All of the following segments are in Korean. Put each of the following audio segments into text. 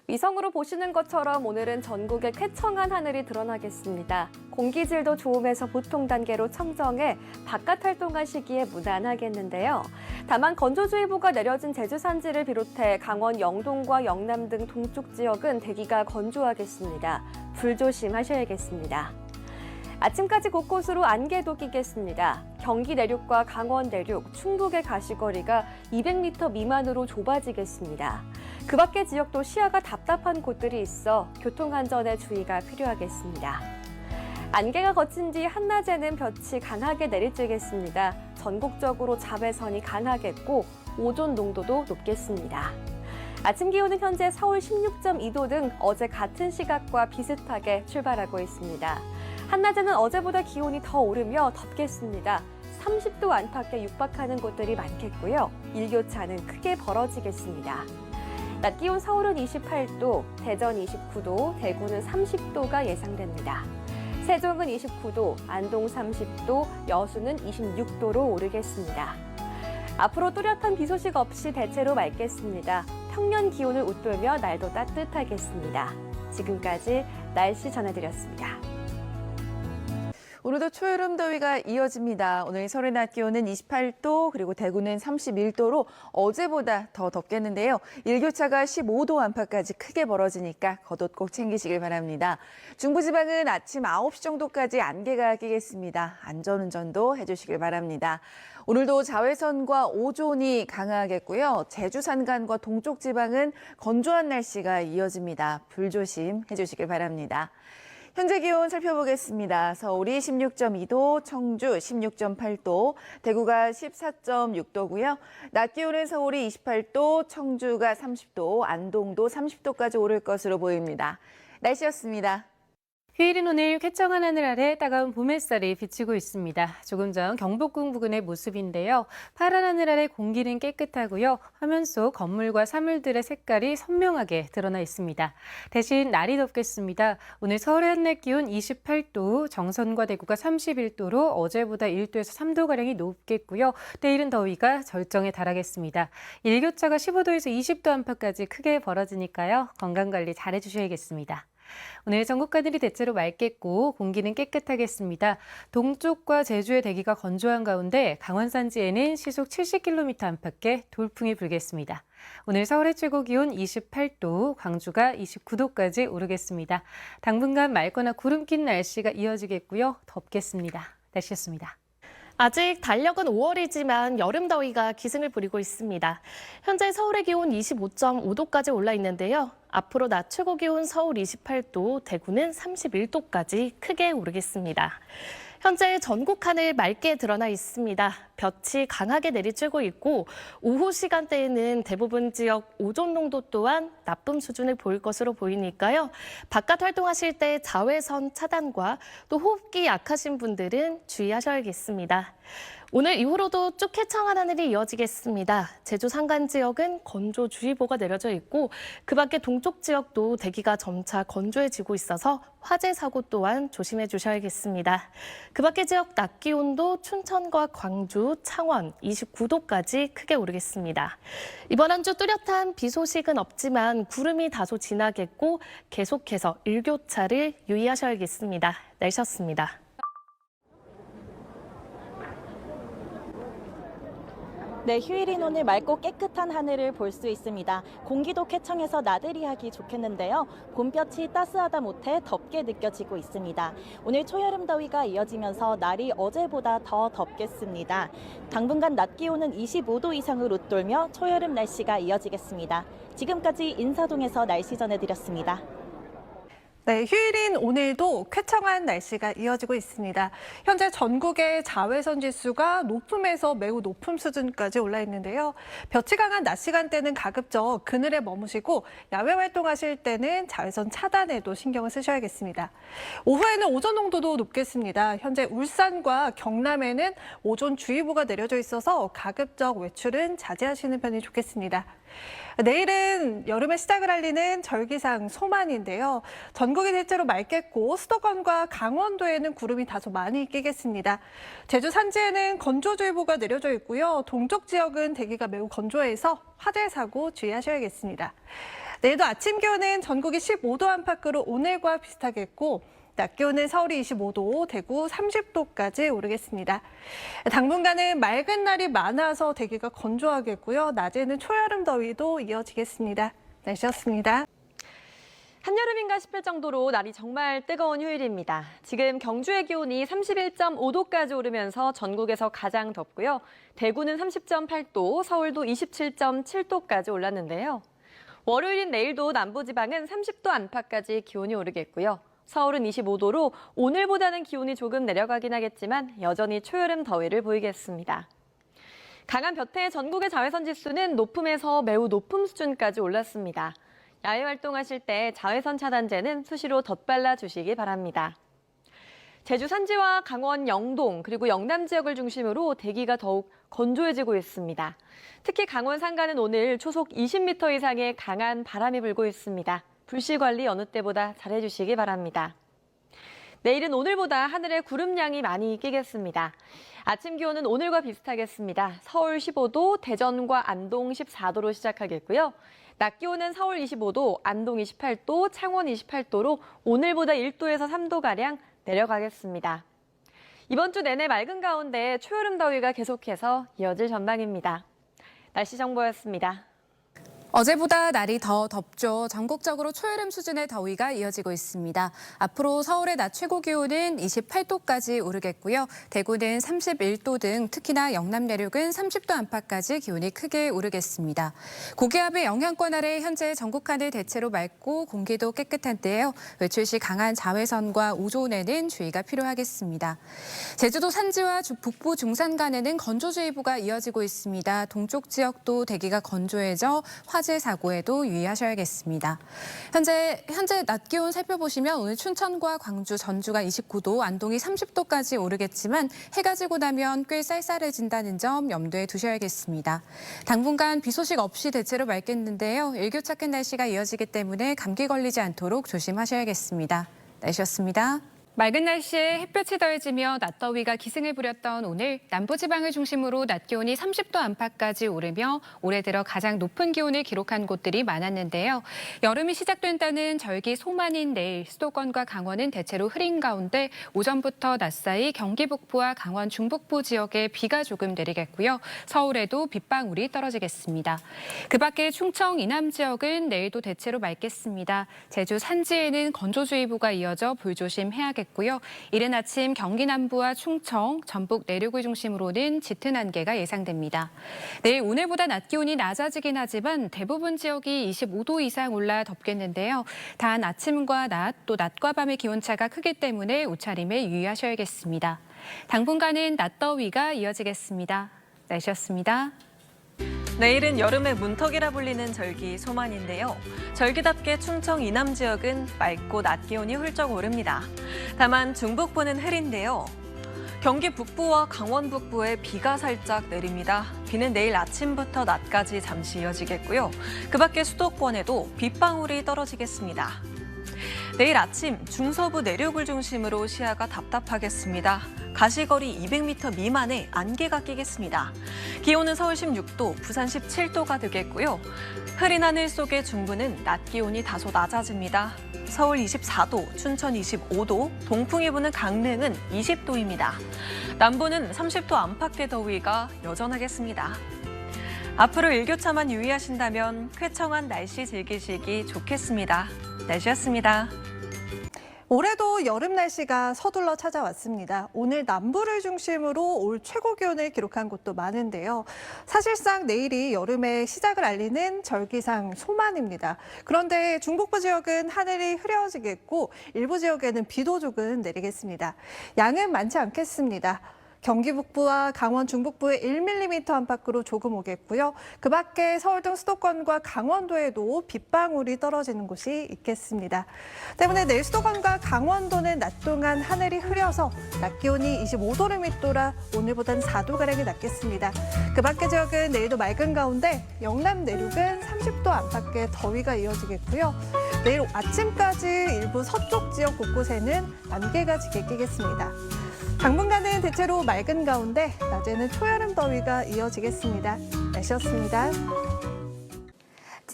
위성으로 보시는 것처럼 오늘은 전국에 쾌청한 하늘이 드러나겠습니다. 공기질도 좋음에서 보통 단계로 청정해 바깥 활동하시기에 무난하겠는데요. 다만 건조주의보가 내려진 제주 산지를 비롯해 강원 영동과 영남 등 동쪽 지역은 대기가 건조하겠습니다. 불조심하셔야겠습니다. 아침까지 곳곳으로 안개도 끼겠습니다. 경기 내륙과 강원 내륙, 충북의 가시거리가 200m 미만으로 좁아지겠습니다. 그 밖의 지역도 시야가 답답한 곳들이 있어 교통안전에 주의가 필요하겠습니다. 안개가 거친 뒤 한낮에는 볕이 강하게 내리쬐겠습니다. 전국적으로 자외선이 강하겠고 오존 농도도 높겠습니다. 아침 기온은 현재 서울 16.2도 등 어제 같은 시각과 비슷하게 출발하고 있습니다. 한낮에는 어제보다 기온이 더 오르며 덥겠습니다. 30도 안팎에 육박하는 곳들이 많겠고요. 일교차는 크게 벌어지겠습니다. 낮 기온 서울은 28도, 대전 29도, 대구는 30도가 예상됩니다. 세종은 29도, 안동 30도, 여수는 26도로 오르겠습니다. 앞으로 뚜렷한 비 소식 없이 대체로 맑겠습니다. 평년 기온을 웃돌며 날도 따뜻하겠습니다. 지금까지 날씨 전해드렸습니다. 오늘도 초여름 더위가 이어집니다. 오늘 서울의 낮 기온은 28도, 그리고 대구는 31도로 어제보다 더 덥겠는데요. 일교차가 15도 안팎까지 크게 벌어지니까 겉옷 꼭 챙기시길 바랍니다. 중부지방은 아침 9시 정도까지 안개가 끼겠습니다. 안전운전도 해주시길 바랍니다. 오늘도 자외선과 오존이 강하겠고요. 제주 산간과 동쪽 지방은 건조한 날씨가 이어집니다. 불조심 해주시길 바랍니다. 현재 기온 살펴보겠습니다. 서울이 16.2도, 청주 16.8도, 대구가 14.6도고요. 낮 기온은 서울이 28도, 청주가 30도, 안동도 30도까지 오를 것으로 보입니다. 날씨였습니다. 휴일인 오늘 쾌청한 하늘 아래 따가운 봄 햇살이 비치고 있습니다. 조금 전 경복궁 부근의 모습인데요. 파란 하늘 아래 공기는 깨끗하고요. 화면 속 건물과 사물들의 색깔이 선명하게 드러나 있습니다. 대신 날이 덥겠습니다. 오늘 서울의 한낮 기온 28도, 정선과 대구가 31도로 어제보다 1도에서 3도가량이 높겠고요. 내일은 더위가 절정에 달하겠습니다. 일교차가 15도에서 20도 안팎까지 크게 벌어지니까요. 건강관리 잘 해주셔야겠습니다. 오늘 전국 하늘이 대체로 맑겠고 공기는 깨끗하겠습니다. 동쪽과 제주의 대기가 건조한 가운데 강원 산지에는 시속 70km 안팎의 돌풍이 불겠습니다. 오늘 서울의 최고 기온 28도, 광주가 29도까지 오르겠습니다. 당분간 맑거나 구름 낀 날씨가 이어지겠고요. 덥겠습니다. 날씨였습니다. 아직 달력은 5월이지만 여름 더위가 기승을 부리고 있습니다. 현재 서울의 기온 25.5도까지 올라 있는데요. 앞으로 낮 최고 기온 서울 28도, 대구는 31도까지 크게 오르겠습니다. 현재 전국 하늘 맑게 드러나 있습니다. 볕이 강하게 내리쬐고 있고 오후 시간대에는 대부분 지역 오존 농도 또한 나쁨 수준을 보일 것으로 보이니까요. 바깥 활동하실 때 자외선 차단과 또 호흡기 약하신 분들은 주의하셔야겠습니다. 오늘 이후로도 쭉 쾌청한 하늘이 이어지겠습니다. 제주 산간 지역은 건조주의보가 내려져 있고 그 밖에 동쪽 지역도 대기가 점차 건조해지고 있어서 화재 사고 또한 조심해 주셔야겠습니다. 그 밖의 지역 낮 기온도 춘천과 광주, 창원 29도까지 크게 오르겠습니다. 이번 한 주 뚜렷한 비 소식은 없지만 구름이 다소 지나겠고 계속해서 일교차를 유의하셔야겠습니다. 날씨였습니다. 네, 휴일인 오늘 맑고 깨끗한 하늘을 볼 수 있습니다. 공기도 쾌청해서 나들이 하기 좋겠는데요. 봄볕이 따스하다 못해 덥게 느껴지고 있습니다. 오늘 초여름 더위가 이어지면서 날이 어제보다 더 덥겠습니다. 당분간 낮 기온은 25도 이상을 웃돌며 초여름 날씨가 이어지겠습니다. 지금까지 인사동에서 날씨 전해드렸습니다. 네, 휴일인 오늘도 쾌청한 날씨가 이어지고 있습니다. 현재 전국의 자외선 지수가 높음에서 매우 높음 수준까지 올라 있는데요. 볕이 강한 낮 시간대는 가급적 그늘에 머무시고 야외 활동하실 때는 자외선 차단에도 신경을 쓰셔야겠습니다. 오후에는 오존 농도도 높겠습니다. 현재 울산과 경남에는 오존주의보가 내려져 있어서 가급적 외출은 자제하시는 편이 좋겠습니다. 내일은 여름의 시작을 알리는 절기상 소만인데요. 전국이 대체로 맑겠고 수도권과 강원도에는 구름이 다소 많이 끼겠습니다. 제주 산지에는 건조주의보가 내려져 있고요. 동쪽 지역은 대기가 매우 건조해서 화재 사고 주의하셔야겠습니다. 내일도 아침 기온은 전국이 15도 안팎으로 오늘과 비슷하겠고 낮 기온은 서울이 25도, 대구 30도까지 오르겠습니다. 당분간은 맑은 날이 많아서 대기가 건조하겠고요. 낮에는 초여름 더위도 이어지겠습니다. 날씨였습니다. 한여름인가 싶을 정도로 날이 정말 뜨거운 휴일입니다. 지금 경주의 기온이 31.5도까지 오르면서 전국에서 가장 덥고요. 대구는 30.8도, 서울도 27.7도까지 올랐는데요. 월요일인 내일도 남부지방은 30도 안팎까지 기온이 오르겠고요. 서울은 25도로 오늘보다는 기온이 조금 내려가긴 하겠지만 여전히 초여름 더위를 보이겠습니다. 강한 볕에 전국의 자외선 지수는 높음에서 매우 높음 수준까지 올랐습니다. 야외 활동하실 때 자외선 차단제는 수시로 덧발라 주시기 바랍니다. 제주 산지와 강원 영동 그리고 영남 지역을 중심으로 대기가 더욱 건조해지고 있습니다. 특히 강원 산간은 오늘 초속 20m 이상의 강한 바람이 불고 있습니다. 불씨 관리 어느 때보다 잘해주시기 바랍니다. 내일은 오늘보다 하늘에 구름량이 많이 끼겠습니다. 아침 기온은 오늘과 비슷하겠습니다. 서울 15도, 대전과 안동 14도로 시작하겠고요. 낮 기온은 서울 25도, 안동 28도, 창원 28도로 오늘보다 1도에서 3도가량 내려가겠습니다. 이번 주 내내 맑은 가운데 초여름 더위가 계속해서 이어질 전망입니다. 날씨 정보였습니다. 어제보다 날이 더 덥죠. 전국적으로 초여름 수준의 더위가 이어지고 있습니다. 앞으로 서울의 낮 최고 기온은 28도까지 오르겠고요. 대구는 31도 등 특히나 영남 내륙은 30도 안팎까지 기온이 크게 오르겠습니다. 고기압의 영향권 아래 현재 전국 하늘 대체로 맑고 공기도 깨끗한데요. 외출 시 강한 자외선과 오존에는 주의가 필요하겠습니다. 제주도 산지와 북부 중산간에는 건조주의보가 이어지고 있습니다. 동쪽 지역도 대기가 건조해져 화재 사고에도 유의하셔야겠습니다. 현재 낮 기온 살펴보시면 오늘 춘천과 광주, 전주가 29도, 안동이 30도까지 오르겠지만 해가 지고 나면 꽤 쌀쌀해진다는 점 염두에 두셔야겠습니다. 당분간 비 소식 없이 대체로 맑겠는데요. 일교차큰 날씨가 이어지기 때문에 감기 걸리지 않도록 조심하셔야겠습니다. 날씨였습니다. 맑은 날씨에 햇볕이 더해지며 낮더위가 기승을 부렸던 오늘 남부지방을 중심으로 낮 기온이 30도 안팎까지 오르며 올해 들어 가장 높은 기온을 기록한 곳들이 많았는데요. 여름이 시작된다는 절기 소만인 내일 수도권과 강원은 대체로 흐린 가운데 오전부터 낮 사이 경기 북부와 강원 중북부 지역에 비가 조금 내리겠고요. 서울에도 빗방울이 떨어지겠습니다. 그 밖에 충청 이남 지역은 내일도 대체로 맑겠습니다. 제주 산지에는 건조주의보가 이어져 불조심해야겠습니다. 고요. 이른 아침 경기 남부와 충청, 전북 내륙을 중심으로는 짙은 안개가 예상됩니다. 내일 오늘보다 낮 기온이 낮아지긴 하지만 대부분 지역이 25도 이상 올라 덥겠는데요. 단 아침과 낮, 또 낮과 밤의 기온차가 크기 때문에 옷차림에 유의하셔야겠습니다. 당분간은 낮더위가 이어지겠습니다. 날씨였습니다. 내일은 여름의 문턱이라 불리는 절기 소만인데요. 절기답게 충청 이남 지역은 맑고 낮 기온이 훌쩍 오릅니다. 다만 중북부는 흐린데요. 경기 북부와 강원 북부에 비가 살짝 내립니다. 비는 내일 아침부터 낮까지 잠시 이어지겠고요. 그 밖에 수도권에도 빗방울이 떨어지겠습니다. 내일 아침 중서부 내륙을 중심으로 시야가 답답하겠습니다. 가시거리 200m 미만의 안개가 끼겠습니다. 기온은 서울 16도, 부산 17도가 되겠고요. 흐린 하늘 속의 중부는 낮 기온이 다소 낮아집니다. 서울 24도, 춘천 25도, 동풍이 부는 강릉은 20도입니다. 남부는 30도 안팎의 더위가 여전하겠습니다. 앞으로 일교차만 유의하신다면 쾌청한 날씨 즐기시기 좋겠습니다. 날씨였습니다. 올해도 여름 날씨가 서둘러 찾아왔습니다. 오늘 남부를 중심으로 올 최고 기온을 기록한 곳도 많은데요. 사실상 내일이 여름의 시작을 알리는 절기상 소만입니다. 그런데 중북부 지역은 하늘이 흐려지겠고 일부 지역에는 비도 조금 내리겠습니다. 양은 많지 않겠습니다. 경기 북부와 강원 중북부에 1mm 안팎으로 조금 오겠고요. 그 밖에 서울 등 수도권과 강원도에도 빗방울이 떨어지는 곳이 있겠습니다. 때문에 내일 수도권과 강원도는 낮 동안 하늘이 흐려서 낮 기온이 25도를 밑돌아 오늘보다는 4도가량이 낮겠습니다. 그 밖의 지역은 내일도 맑은 가운데 영남 내륙은 30도 안팎의 더위가 이어지겠고요. 내일 아침까지 일부 서쪽 지역 곳곳에는 안개가 짙게 끼겠습니다. 당분간은 대체로 맑은 가운데 낮에는 초여름 더위가 이어지겠습니다. 날씨였습니다.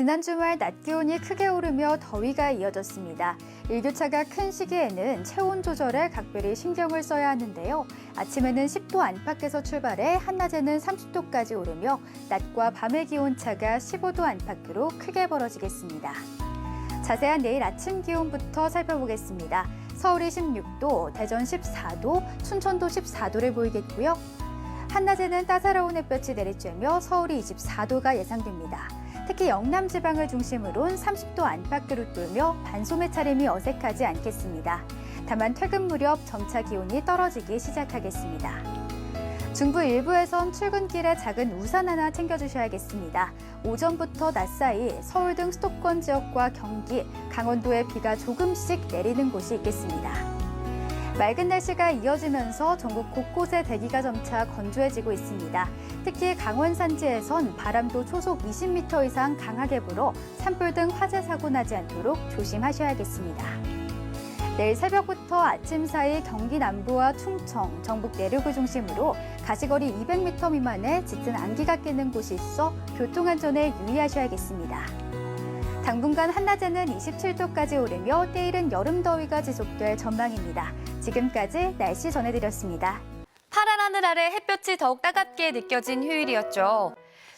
지난 주말 낮 기온이 크게 오르며 더위가 이어졌습니다. 일교차가 큰 시기에는 체온 조절에 각별히 신경을 써야 하는데요. 아침에는 10도 안팎에서 출발해 한낮에는 30도까지 오르며 낮과 밤의 기온차가 15도 안팎으로 크게 벌어지겠습니다. 자세한 내일 아침 기온부터 살펴보겠습니다. 서울이 16도, 대전 14도, 춘천도 14도를 보이겠고요. 한낮에는 따사로운 햇볕이 내리쬐며 서울이 24도가 예상됩니다. 특히 영남 지방을 중심으로는 30도 안팎으로 뚫며 반소매 차림이 어색하지 않겠습니다. 다만 퇴근 무렵 점차 기온이 떨어지기 시작하겠습니다. 중부 일부에선 출근길에 작은 우산 하나 챙겨주셔야겠습니다. 오전부터 낮 사이 서울 등 수도권 지역과 경기, 강원도에 비가 조금씩 내리는 곳이 있겠습니다. 맑은 날씨가 이어지면서 전국 곳곳에 대기가 점차 건조해지고 있습니다. 특히 강원 산지에선 바람도 초속 20m 이상 강하게 불어 산불 등 화재 사고 나지 않도록 조심하셔야겠습니다. 내일 새벽부터 아침 사이 경기 남부와 충청, 전북 내륙을 중심으로 가시거리 200m 미만의 짙은 안개가 끼는 곳이 있어 교통안전에 유의하셔야겠습니다. 당분간 한낮에는 27도까지 오르며 때이른 여름 더위가 지속될 전망입니다. 지금까지 날씨 전해드렸습니다. 파란 하늘 아래 햇볕이 더욱 따갑게 느껴진 휴일이었죠.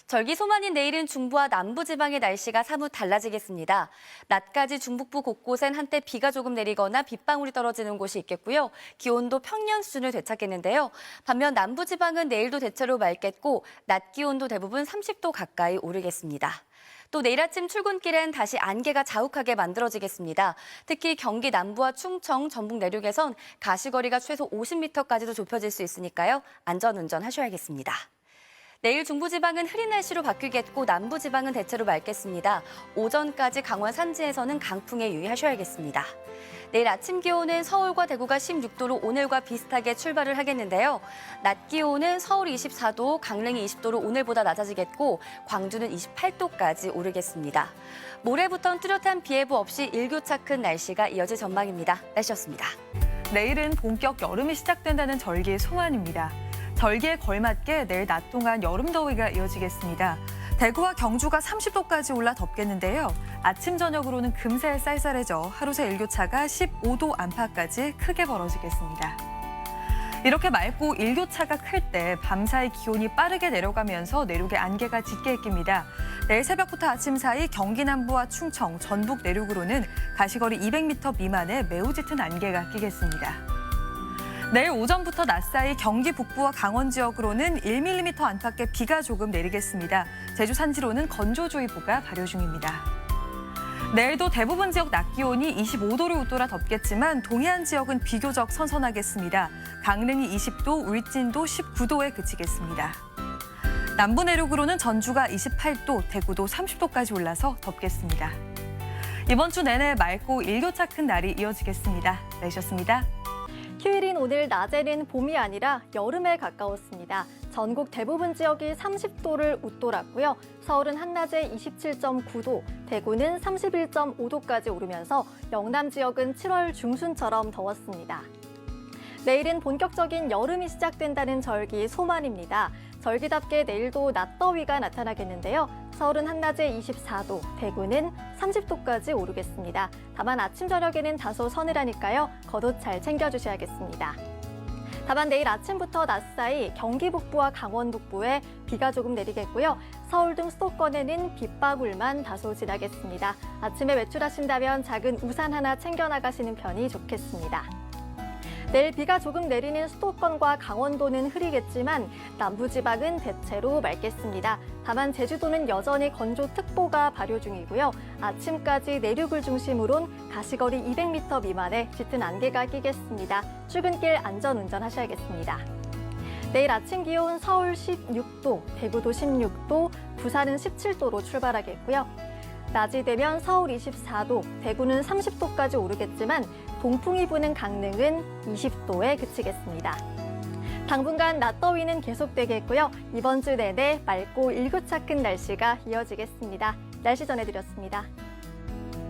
절기소만인 내일은 중부와 남부지방의 날씨가 사뭇 달라지겠습니다. 낮까지 중북부 곳곳엔 한때 비가 조금 내리거나 빗방울이 떨어지는 곳이 있겠고요. 기온도 평년 수준을 되찾겠는데요. 반면 남부지방은 내일도 대체로 맑겠고 낮 기온도 대부분 30도 가까이 오르겠습니다. 또 내일 아침 출근길엔 다시 안개가 자욱하게 만들어지겠습니다. 특히 경기 남부와 충청, 전북 내륙에선 가시거리가 최소 50m까지도 좁혀질 수 있으니까요. 안전운전 하셔야겠습니다. 내일 중부지방은 흐린 날씨로 바뀌겠고 남부지방은 대체로 맑겠습니다. 오전까지 강원 산지에서는 강풍에 유의하셔야겠습니다. 내일 아침 기온은 서울과 대구가 16도로 오늘과 비슷하게 출발을 하겠는데요. 낮 기온은 서울 24도, 강릉이 20도로 오늘보다 낮아지겠고 광주는 28도까지 오르겠습니다. 모레부터는 뚜렷한 비 예보 없이 일교차 큰 날씨가 이어질 전망입니다. 날씨였습니다. 내일은 본격 여름이 시작된다는 절기의 소환입니다. 절기에 걸맞게 내일 낮 동안 여름 더위가 이어지겠습니다. 대구와 경주가 30도까지 올라 덥겠는데요. 아침 저녁으로는 금세 쌀쌀해져 하루 새 일교차가 15도 안팎까지 크게 벌어지겠습니다. 이렇게 맑고 일교차가 클 때 밤사이 기온이 빠르게 내려가면서 내륙에 안개가 짙게 낍니다. 내일 새벽부터 아침 사이 경기 남부와 충청, 전북 내륙으로는 가시거리 200m 미만의 매우 짙은 안개가 끼겠습니다. 내일 오전부터 낮 사이 경기 북부와 강원 지역으로는 1mm 안팎의 비가 조금 내리겠습니다. 제주 산지로는 건조주의보가 발효 중입니다. 내일도 대부분 지역 낮 기온이 25도를 웃돌아 덥겠지만 동해안 지역은 비교적 선선하겠습니다. 강릉이 20도, 울진도 19도에 그치겠습니다. 남부 내륙으로는 전주가 28도, 대구도 30도까지 올라서 덥겠습니다. 이번 주 내내 맑고 일교차 큰 날이 이어지겠습니다. 날씨였습니다. 휴일인 오늘 낮에는 봄이 아니라 여름에 가까웠습니다. 전국 대부분 지역이 30도를 웃돌았고요. 서울은 한낮에 27.9도, 대구는 31.5도까지 오르면서 영남 지역은 7월 중순처럼 더웠습니다. 내일은 본격적인 여름이 시작된다는 절기 소만입니다. 절기답게 내일도 낮더위가 나타나겠는데요. 서울은 한낮에 24도, 대구는 30도까지 오르겠습니다. 다만 아침, 저녁에는 다소 서늘하니까요. 겉옷 잘 챙겨주셔야겠습니다. 다만 내일 아침부터 낮 사이 경기 북부와 강원 북부에 비가 조금 내리겠고요. 서울 등 수도권에는 빗방울만 다소 지나겠습니다. 아침에 외출하신다면 작은 우산 하나 챙겨나가시는 편이 좋겠습니다. 내일 비가 조금 내리는 수도권과 강원도는 흐리겠지만 남부지방은 대체로 맑겠습니다. 다만 제주도는 여전히 건조특보가 발효 중이고요. 아침까지 내륙을 중심으론 가시거리 200m 미만의 짙은 안개가 끼겠습니다. 출근길 안전운전 하셔야겠습니다. 내일 아침 기온 서울 16도, 대구도 16도, 부산은 17도로 출발하겠고요. 낮이 되면 서울 24도, 대구는 30도까지 오르겠지만 동풍이 부는 강릉은 20도에 그치겠습니다. 당분간 낮더위는 계속되겠고요. 이번 주 내내 맑고 일교차 큰 날씨가 이어지겠습니다. 날씨 전해드렸습니다.